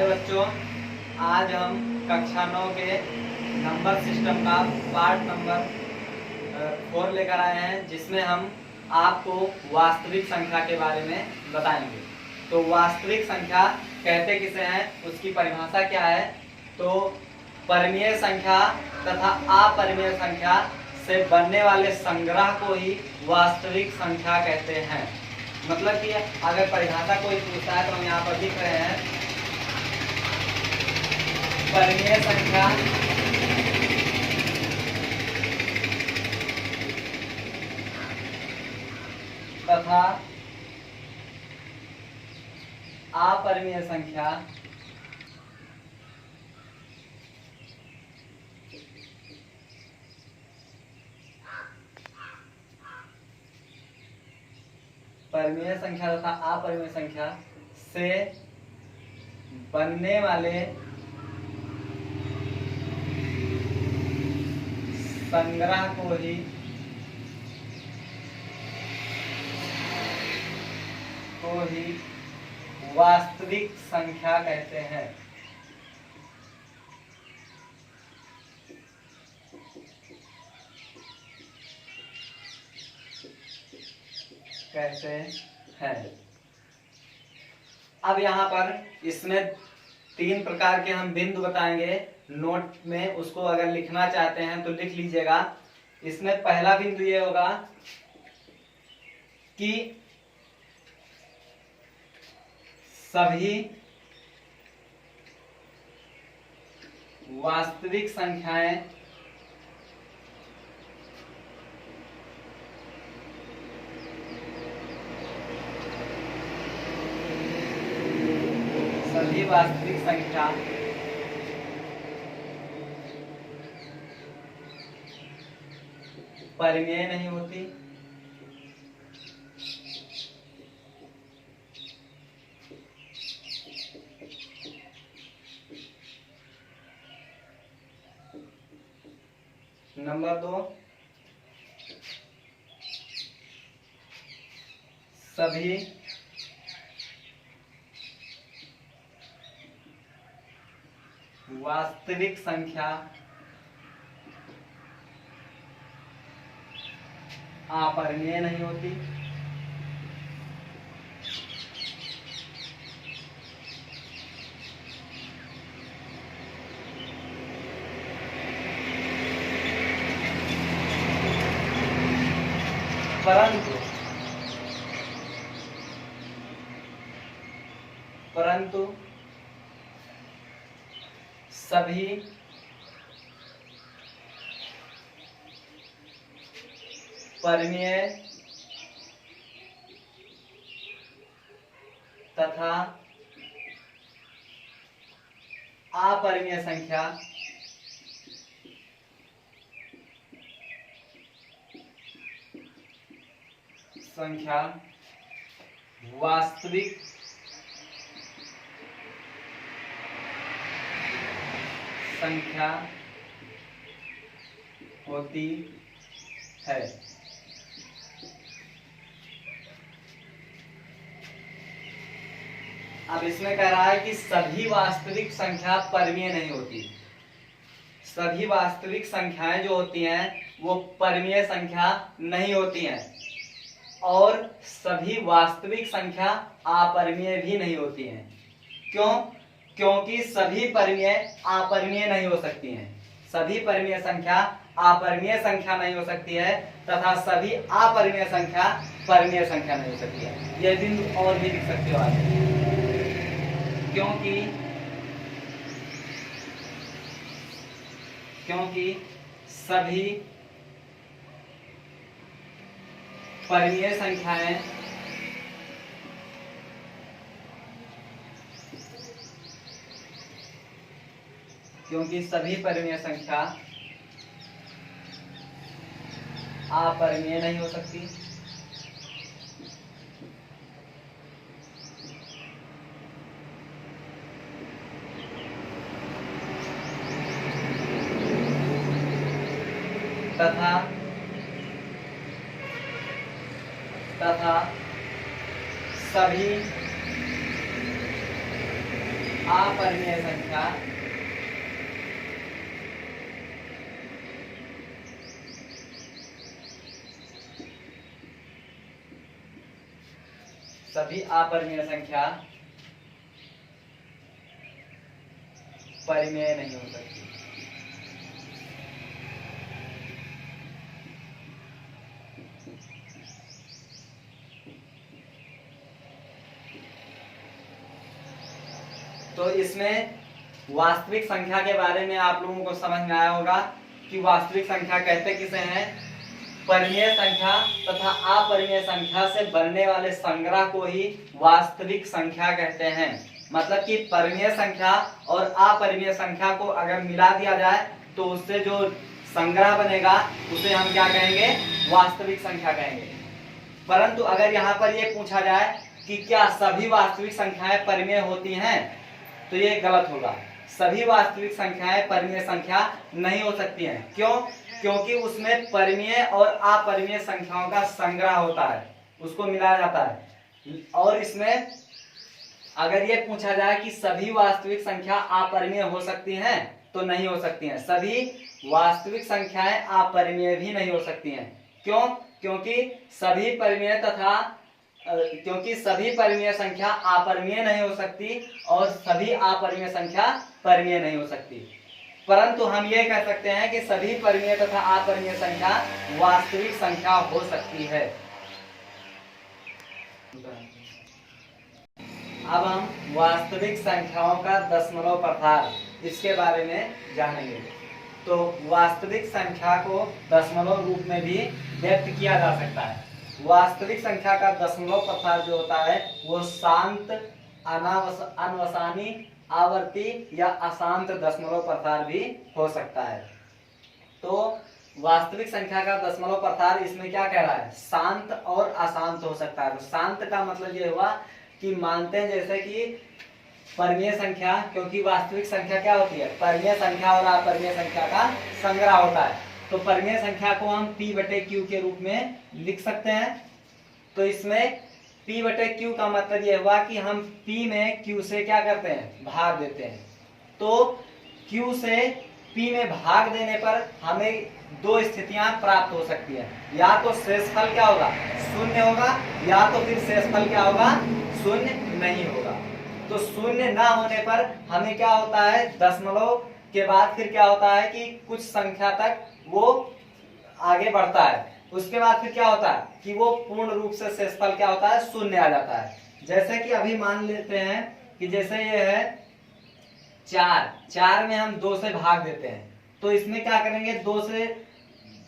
प्यारे बच्चों, आज हम कक्षा 9 के नंबर सिस्टम का पार्ट नंबर 4 लेकर आए हैं, जिसमें हम आपको वास्तविक संख्या के बारे में बताएंगे। तो वास्तविक संख्या कहते किसे हैं, उसकी परिभाषा क्या है। तो परिमेय संख्या तथा अपरिमेय संख्या से बनने वाले संग्रह को ही वास्तविक संख्या कहते हैं। मतलब कि अगर परिभाषा कोई पूछता है तो हम यहाँ पर लिख रहे हैं, परिमेय संख्या तथा अपरिमेय संख्या परिमेय संख्या तथा अपरिमेय संख्या से बनने वाले संग्रह को ही वास्तविक संख्या कहते हैं। अब यहाँ पर इसमें 3 प्रकार के हम बिंदु बताएंगे। नोट में उसको अगर लिखना चाहते हैं तो लिख लीजिएगा। इसमें पहला बिंदु ये होगा कि सभी वास्तविक संख्याएं परिमेय नहीं होती। नंबर 2, सभी वास्तविक संख्या अपरिमेय नहीं होती। परंतु सभी परिमेय तथा अपरिमेय संख्या वास्तविक संख्या होती है। अब इसमें कह रहा है कि सभी वास्तविक संख्या परिमेय नहीं होती। सभी वास्तविक संख्याएं जो होती हैं वो परिमेय संख्या नहीं होती हैं, और सभी वास्तविक संख्या अपरिमेय भी नहीं होती हैं। क्यों? क्योंकि सभी परिमेय अपरिमेय नहीं हो सकती हैं। सभी परिमेय संख्या अपरिमेय संख्या नहीं हो सकती है तथा सभी अपरिमेय संख्या परिमेय संख्या नहीं हो सकती है। यह बिंदु और भी लिख सकते हो आप। क्योंकि सभी परिमेय संख्याएं संख्या अपरिमेय नहीं हो सकती। तथा सभी अपरिमेय संख्या सभी अपरिमेय संख्या परिमेय नहीं हो सकती। तो इसमें वास्तविक संख्या के बारे में आप लोगों को समझ में आया होगा कि वास्तविक संख्या कहते किसे हैं? परिमेय संख्या तथा अपरिमेय संख्या से बनने वाले संग्रह को ही वास्तविक संख्या कहते हैं। मतलब कि परिमेय संख्या और अपरिमेय संख्या को अगर मिला दिया जाए तो उससे जो संग्रह बनेगा उसे हम क्या कहेंगे? वास्तविक संख्या कहेंगे। परंतु अगर यहाँ पर ये पूछा जाए कि क्या सभी वास्तविक संख्याएं परिमेय होती हैं, तो ये गलत होगा। सभी वास्तविक संख्याएं परिमेय संख्या नहीं हो सकती हैं। क्यों? क्योंकि उसमें परिमेय और अपरिमेय संख्याओं का संग्रह होता है, उसको मिलाया जाता है। और इसमें अगर ये पूछा जाए कि सभी वास्तविक संख्या अपरिमेय हो सकती हैं, तो नहीं हो सकती हैं। सभी वास्तविक संख्याएं अपरिमेय भी नहीं हो सकती हैं। क्यों? क्योंकि सभी परिमेय संख्या अपरिमेय नहीं हो सकती और सभी अपरिमेय संख्या परिमेय नहीं हो सकती। परंतु हम ये कह सकते हैं कि सभी परिमेय तथा अपरिमेय संख्या वास्तविक संख्या हो सकती है। अब हम वास्तविक संख्याओं का दशमलव प्रसार इसके बारे में जानेंगे। तो वास्तविक संख्या को दशमलव रूप में भी व्यक्त किया जा सकता है। वास्तविक संख्या का दशमलव प्रसार जो होता है वो शांत, अनवसानी, आवर्ती या अशांत दशमलव प्रसार भी हो सकता है। तो वास्तविक संख्या का दशमलव प्रसार इसमें क्या कह रहा है? शांत और अशांत हो सकता है। तो शांत का मतलब ये हुआ कि मानते हैं जैसे कि परिमेय संख्या, क्योंकि वास्तविक संख्या क्या होती है? परिमेय संख्या और अपरिमेय संख्या का संग्रह होता है। तो परिमेय संख्या को हम p/q के रूप में लिख सकते हैं। तो इसमें p/q का मतलब यह हुआ कि हम p में q से क्या करते हैं? भाग देते हैं। तो q से p में भाग देने पर हमें दो स्थितियां प्राप्त हो सकती है। या तो शेषफल क्या होगा? शून्य होगा, या तो फिर शेषफल क्या होगा? शून्य नहीं होगा। तो शून्य ना होने पर हमें क्या होता है? दशमलव के बाद फिर क्या होता है कि कुछ संख्या तक वो आगे बढ़ता है। उसके बाद फिर क्या होता है कि वो पूर्ण रूप से शेषफल क्या होता है? शून्य आ जाता है। जैसे कि अभी मान लेते हैं कि जैसे ये है 4 में हम 2 से भाग देते हैं। तो इसमें क्या करेंगे? 2 से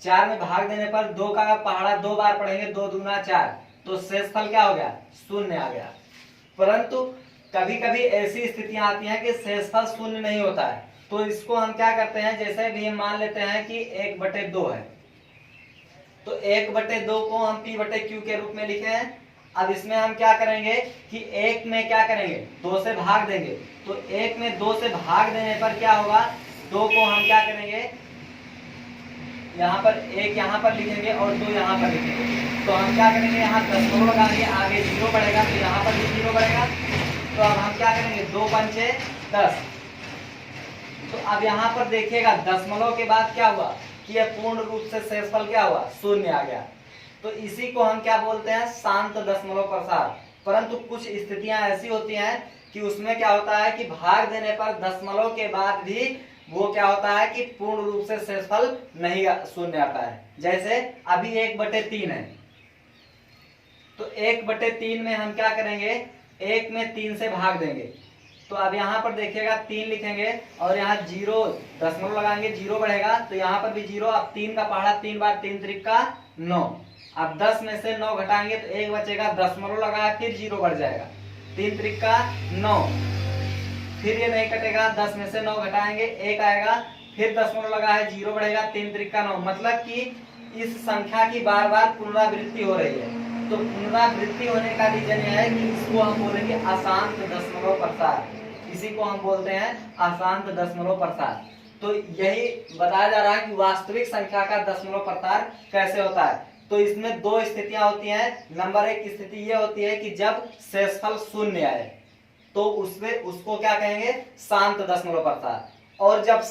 4 में भाग देने पर 2 का पहाड़ा 2 बार पढ़ेंगे, 2 दूना 4, तो शेषफल क्या हो गया? शून्य आ गया। परंतु कभी कभी ऐसी स्थितियां आती हैं कि शेषफल शून्य नहीं होता है। तो इसको हम क्या करते हैं? जैसे भी हम मान लेते हैं कि 1/2 है, तो 1/2 को हम p/q के रूप में लिखे हैं। अब इसमें हम क्या करेंगे कि 1 में क्या करेंगे? 2 से भाग देंगे। तो 1 में 2 से भाग देने पर क्या होगा? 2 को हम क्या करेंगे? यहाँ पर 1 यहाँ पर लिखेंगे और 2 यहाँ पर लिखेंगे। तो हम क्या करेंगे? यहाँ दशमलव लगाएंगे, आगे 0 बढ़ेगा, तो यहाँ पर भी 0 बढ़ेगा। तो अब हम क्या करेंगे? 2 पंचे 10। तो अब यहाँ पर देखिएगा दशमलव के बाद क्या हुआ कि यह पूर्ण रूप से शेषफल क्या हुआ? शून्य आ गया। तो इसी को हम क्या बोलते हैं? शांत दशमलव प्रसार। परंतु कुछ स्थितियां ऐसी होती हैं कि उसमें क्या होता है कि भाग देने पर दशमलव के बाद भी वो क्या होता है कि पूर्ण रूप से शेषफल नहीं शून्य आता है। जैसे अभी 1/3 है, तो 1/3 में हम क्या करेंगे? 1 में 3 से भाग देंगे। तो अब यहाँ पर देखिएगा 3 लिखेंगे और यहाँ 0 दशमलव लगाएंगे, 0 बढ़ेगा, तो यहाँ पर भी 0। अब 3 का पहाड़ा 3 बार 3 त्रिका 9। अब 10 में से 9 घटाएंगे तो 1 बचेगा, दशमलव लगाया फिर 0 बढ़ जाएगा, 3 त्रिका 9। फिर ये नहीं कटेगा, 10 में से 9 घटाएंगे 1 आएगा, फिर दशमलव लगा है 0 बढ़ेगा, 3 त्रिका 9। मतलब कि इस संख्या की बार बार पुनरावृत्ति हो रही है। तो पुनरावृत्ति होने का रीजन यह है कि इसको हम बोलेंगे अशांत दशमलव प्रसार। इसी को हम बोलते हैं अशांत दशमलव प्रसार। तो यही बताया जा रहा है कि वास्तविक संख्या का दशमलव प्रसार कैसे होता है। तो इसमें दो स्थितियां होती हैं। नंबर 1 स्थिति ये होती है कि जब शेषफल शून्य आए, तो उसमें उसको क्या कहेंगे, शांत दशमलव प्रसार। और जब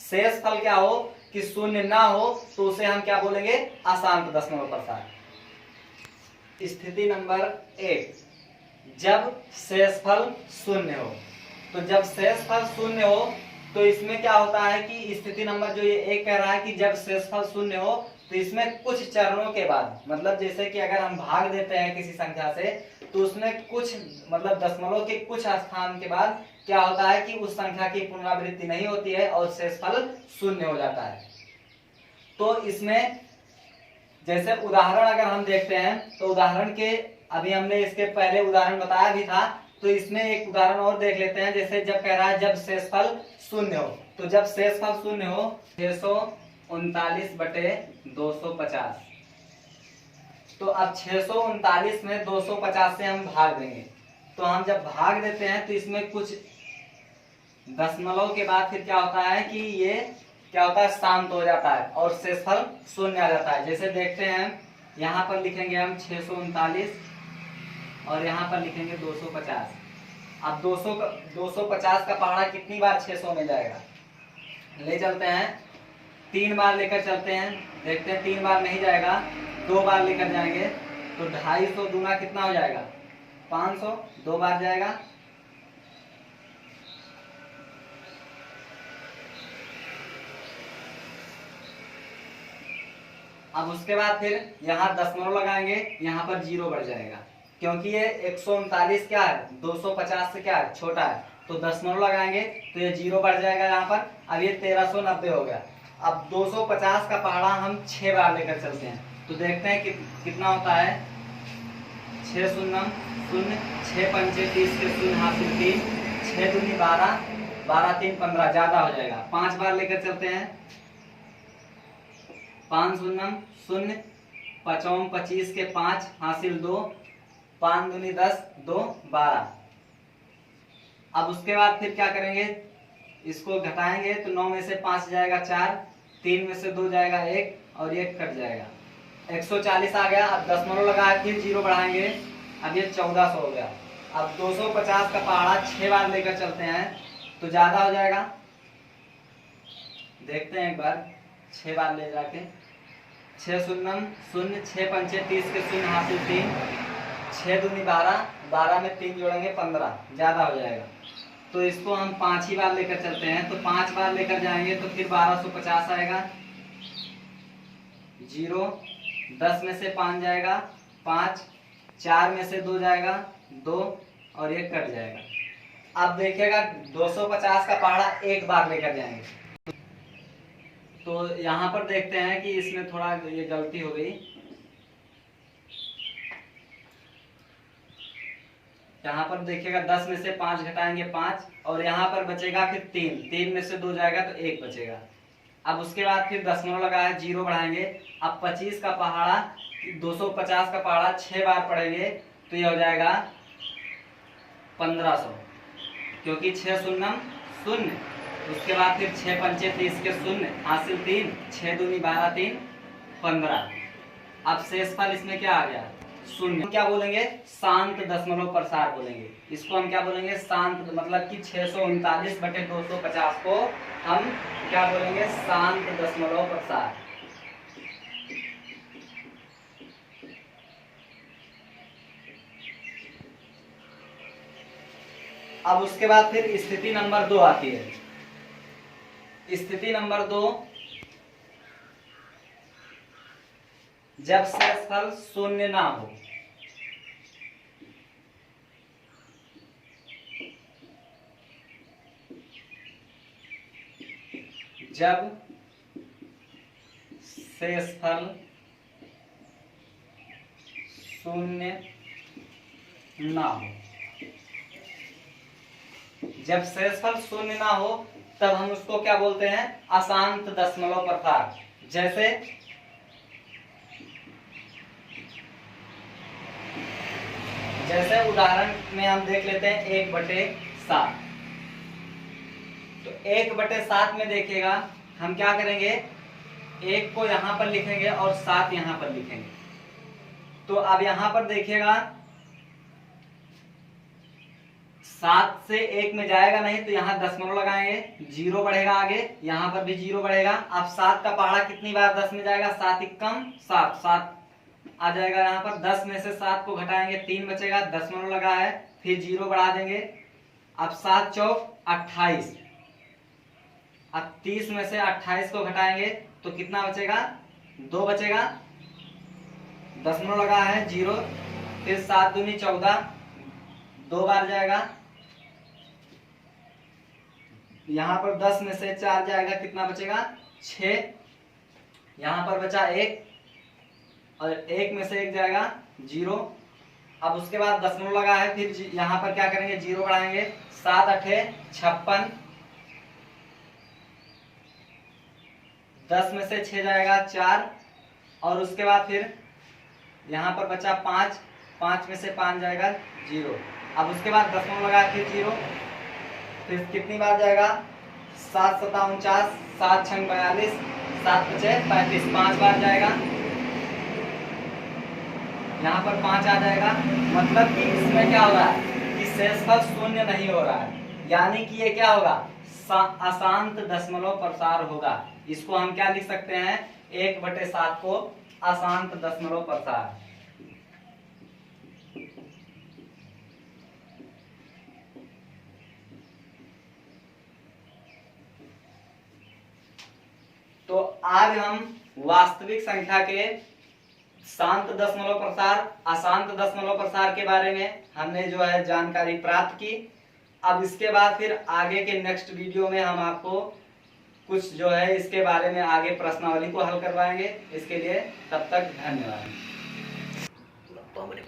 शेषफल क्या हो कि शून्य ना हो तो उसे हम क्या बोलेंगे, अशांत दशमलव प्रसार। स्थिति नंबर 1, जब शेषफल शून्य हो। तो जब शेषफल शून्य हो तो इसमें क्या होता है कि स्थिति नंबर जो ये 1 कह रहा है कि जब शेषफल शून्य हो तो इसमें कुछ चरणों के बाद, मतलब जैसे कि अगर हम भाग देते हैं किसी संख्या से तो उसमें कुछ मतलब दशमलव के कुछ स्थान के बाद क्या होता है कि उस संख्या की पुनरावृत्ति नहीं होती है और शेषफल शून्य हो जाता है। तो इसमें जैसे उदाहरण अगर हम देखते हैं तो उदाहरण के अभी हमने इसके पहले उदाहरण बताया भी था, तो इसमें एक उदाहरण और देख लेते हैं। जैसे जब कह रहा है जब शेषफल शून्य हो, तो जब शेषफल शून्य हो 639/250। तो अब 639 में 250 से हम भाग देंगे। तो हम जब भाग देते हैं तो इसमें कुछ दशमलव के बाद फिर क्या होता है कि ये क्या होता है, शांत हो जाता है और शेषफल शून्य आ जाता है। जैसे देखते हैं यहाँ पर लिखेंगे हम 639 और यहाँ पर लिखेंगे 250। अब 250 का पहाड़ा कितनी बार 600 में जाएगा, ले चलते हैं 3 बार लेकर चलते हैं, देखते हैं 3 बार नहीं जाएगा, 2 बार लेकर जाएंगे तो 250 दूना कितना हो जाएगा 500, 2 बार जाएगा। अब उसके बाद फिर यहाँ दशमलव लगाएंगे, यहाँ पर 0 बढ़ जाएगा क्योंकि ये 139 क्या है 250 से क्या है छोटा है, तो दशमलव लगाएंगे तो ये 0 बढ़ जाएगा यहाँ पर। अब ये 1390 हो गया। अब 250 का पहाड़ा हम 6 बार लेकर चलते हैं तो देखते हैं कितना होता है। 6 शून्य 0, 6 पंचे 30 के शून्य हासिल 3, 6 दूनी 12, 12 3 15, ज्यादा हो जाएगा। 5 बार लेकर चलते हैं। 5 शून्य 0, 5 25 के 5 हासिल 2, 5 दूनी 10, 2 12। अब उसके बाद फिर क्या करेंगे, इसको घटाएंगे तो 9 में से 5 जाएगा 4, 3 में से 2 जाएगा 1 और 1 कट जाएगा। 140 आ गया। अब दशमलव लगाया फिर 0 बढ़ाएंगे, अब ये 1400 हो गया। अब 250 का पहाड़ा 6 बार लेकर चलते हैं तो ज्यादा हो जाएगा। देखते हैं एक बार 6 बार ले जाके। 6 शून्य 0, 6 पंचे 30 के शून्य हासिल 3, 6 दूनी 12, 12 में 3 जोड़ेंगे 15, ज्यादा हो जाएगा। तो इसको हम 5 ही बार लेकर चलते हैं तो 5 बार लेकर जाएंगे तो फिर 1250 आएगा। 0, 10 में से 5 जाएगा 5, 4 में से 2 जाएगा 2 और 1 कट जाएगा। अब देखिएगा 250 का पहाड़ा 1 बार लेकर जाएंगे तो यहाँ पर देखते हैं कि इसमें थोड़ा ये गलती हो गई। यहाँ पर देखिएगा 10 में से 5 घटाएंगे 5 और यहाँ पर बचेगा फिर 3 में से 2 जाएगा तो 1 बचेगा। अब उसके बाद फिर दशमलव लगाया 0 बढ़ाएंगे। अब 25 का पहाड़ा 250 का पहाड़ा 6 बार पढ़ेंगे तो ये हो जाएगा 1500 क्योंकि 6 शून्य 0। उसके बाद फिर 6 पंचे 30 के शून्य हासिल 3, 6 दूनी 12 3 15। अब शेषफल इसमें क्या आ गया शून्य। क्या बोलेंगे, शांत दशमलव प्रसार बोलेंगे। इसको हम क्या बोलेंगे, शांत, मतलब कि 639/250 को हम क्या बोलेंगे, शांत दशमलव प्रसार। अब उसके बाद फिर स्थिति नंबर 2 आती है। स्थिति नंबर 2, जब शेषफल शून्य ना हो। जब शेषफल शून्य ना हो, जब शेषफल शून्य ना हो तब हम उसको क्या बोलते हैं, अशांत दशमलव प्रसार। जैसे उदाहरण में हम देख लेते हैं 1/7। तो 1/7 में देखिएगा हम क्या करेंगे, 1 को यहां पर लिखेंगे और 7 यहां पर लिखेंगे। तो अब यहां पर देखिएगा 7 से 1 में जाएगा नहीं तो यहाँ दशमलव लगाएंगे, 0 बढ़ेगा आगे, यहाँ पर भी 0 बढ़ेगा। अब 7 का पहाड़ा कितनी बार 10 में जाएगा, 7 एकम 7, 7 आ जाएगा यहाँ पर। 10 में से 7 को घटाएंगे 3 बचेगा, दशमलव लगा है, फिर 0 बढ़ा देंगे। अब 7 चौक 28, अब 30 में से 28 को घटाएंगे तो कितना बचेगा, 2 बचेगा, दशमलव लगा है 0, फिर 7 दूनी 14, 2 बार जाएगा। यहाँ पर 10 में से 4 जाएगा, कितना बचेगा 6, यहाँ पर बचा 1 और 1 में से 1 जाएगा 0। अब उसके बाद दशमलव लगा है, फिर यहाँ पर क्या करेंगे 0 बढ़ाएंगे, 7 8 56, 10 में से 6 जाएगा 4 और उसके बाद फिर यहाँ पर बचा 5, 5 में से 5 जाएगा 0। अब उसके बाद दशमलव लगा फिर 0, फिर कितनी बार जाएगा 7 7 49, 7 6 42, 7 5 35, 5 बार जाएगा, यहाँ पर 5 आ जाएगा। मतलब कि इसमें क्या हो रहा है कि शेषफल शून्य नहीं हो रहा है, यानी कि ये क्या होगा, अशांत दशमलव प्रसार होगा। इसको हम क्या लिख सकते हैं, 1/7 को अशांत दशमलव प्रसार। तो आज हम वास्तविक संख्या के शांत दशमलव प्रसार, अशांत दशमलव प्रसार के बारे में हमने जो है जानकारी प्राप्त की। अब इसके बाद फिर आगे के नेक्स्ट वीडियो में हम आपको कुछ जो है इसके बारे में आगे प्रश्नावली को हल करवाएंगे। इसके लिए तब तक धन्यवाद।